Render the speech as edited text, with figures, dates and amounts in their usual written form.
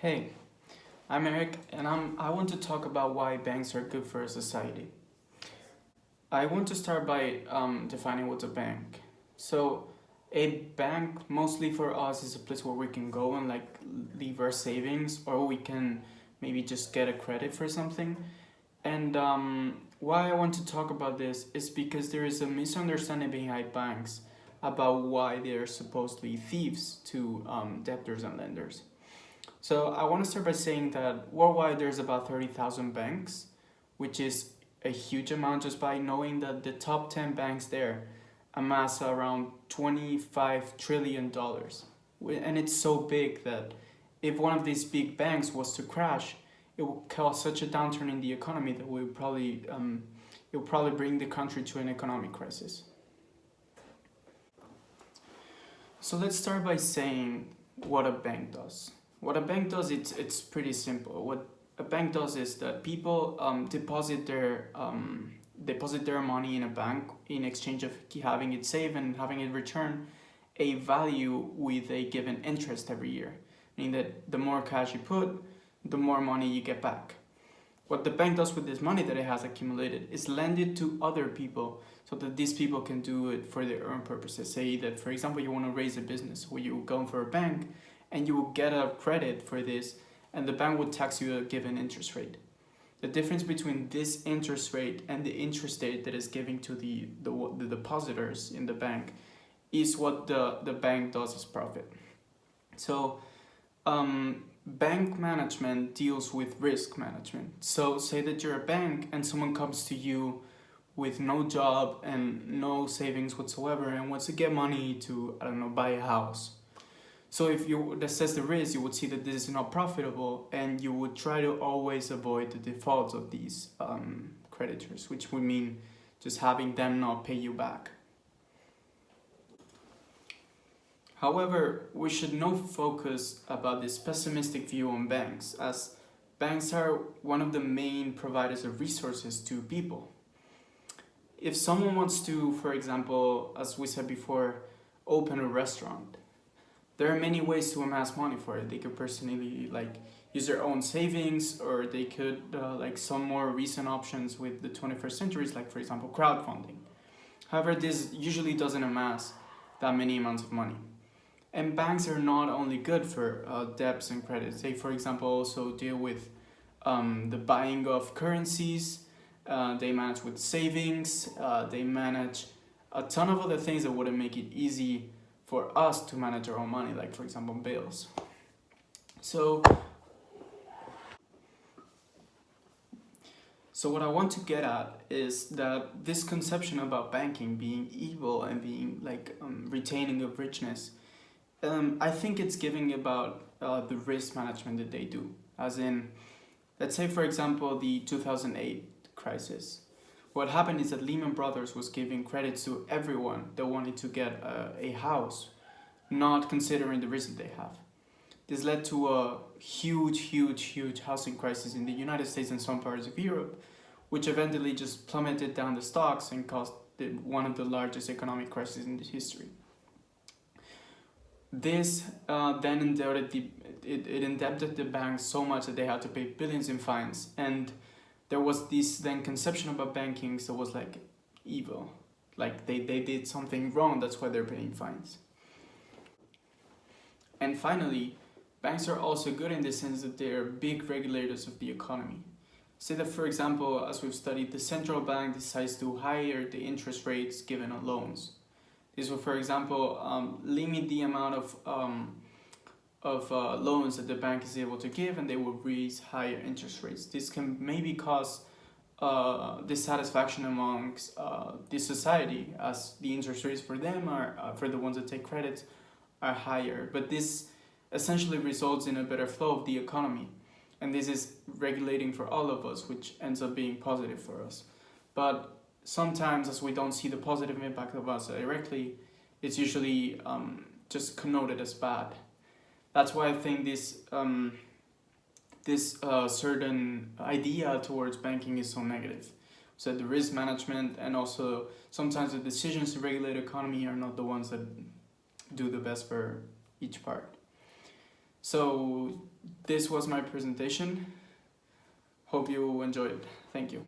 Hey, I'm Eric, and I want to talk about why banks are good for a society. I want to start by defining what's a bank. So, a bank, mostly for us, is a place where we can go and leave our savings, or we can maybe just get a credit for something. And why I want to talk about this is because there is a misunderstanding behind banks about why they are supposedly thieves to debtors and lenders. So I want to start by saying that worldwide there's about 30,000 banks, which is a huge amount just by knowing that the top 10 banks there amass around $25 trillion. And it's so big that if one of these big banks was to crash, it would cause such a downturn in the economy that it would probably bring the country to an economic crisis. So let's start by saying what a bank does. What a bank does, it's pretty simple. What a bank does is that people deposit their money in a bank in exchange of having it saved and having it return a value with a given interest every year. Meaning that the more cash you put, the more money you get back. What the bank does with this money that it has accumulated is lend it to other people so that these people can do it for their own purposes. Say that, for example, you want to raise a business where you go for a bank and you will get a credit for this, and the bank would tax you a given interest rate. The difference between this interest rate and the interest rate that is giving to the depositors in the bank is what the bank does as profit. So bank management deals with risk management. So say that you're a bank and someone comes to you with no job and no savings whatsoever and wants to get money to, buy a house. So if you assess the risk, you would see that this is not profitable, and you would try to always avoid the defaults of these creditors, which would mean just having them not pay you back. However, we should not focus about this pessimistic view on banks, as banks are one of the main providers of resources to people. If someone wants to, for example, as we said before, open a restaurant, there are many ways to amass money for it. They could personally use their own savings, or they could some more recent options with the 21st century, like for example crowdfunding. However, this usually doesn't amass that many amounts of money. And banks are not only good for debts and credits. They, for example, also deal with the buying of currencies. They manage with savings. They manage a ton of other things that wouldn't make it easy for us to manage our own money, like for example bills. So what I want to get at is that this conception about banking being evil and being retaining of richness, I think it's giving about the risk management that they do. As in, let's say for example the 2008 crisis. What happened is that Lehman Brothers was giving credits to everyone that wanted to get a house, not considering the risk that they have. This led to a huge housing crisis in the United States and some parts of Europe, which eventually just plummeted down the stocks and caused one of the largest economic crises in history. This then indebted the banks so much that they had to pay billions in fines, and there was this then conception about banking that was evil, they did something wrong, that's why they're paying fines. And finally, banks are also good in the sense that they're big regulators of the economy. Say that, for example, as we've studied, the central bank decides to higher the interest rates given on loans. This will, for example, limit the amount of loans that the bank is able to give, and they will raise higher interest rates. This can maybe cause dissatisfaction amongst the society, as the interest rates for them are for the ones that take credits are higher. But this essentially results in a better flow of the economy, and this is regulating for all of us, which ends up being positive for us. But sometimes, as we don't see the positive impact of us directly, it's usually just connoted as bad. That's why I think this certain idea towards banking is so negative. So the risk management and also sometimes the decisions to regulate the economy are not the ones that do the best for each part. So this was my presentation. Hope you enjoyed it. Thank you.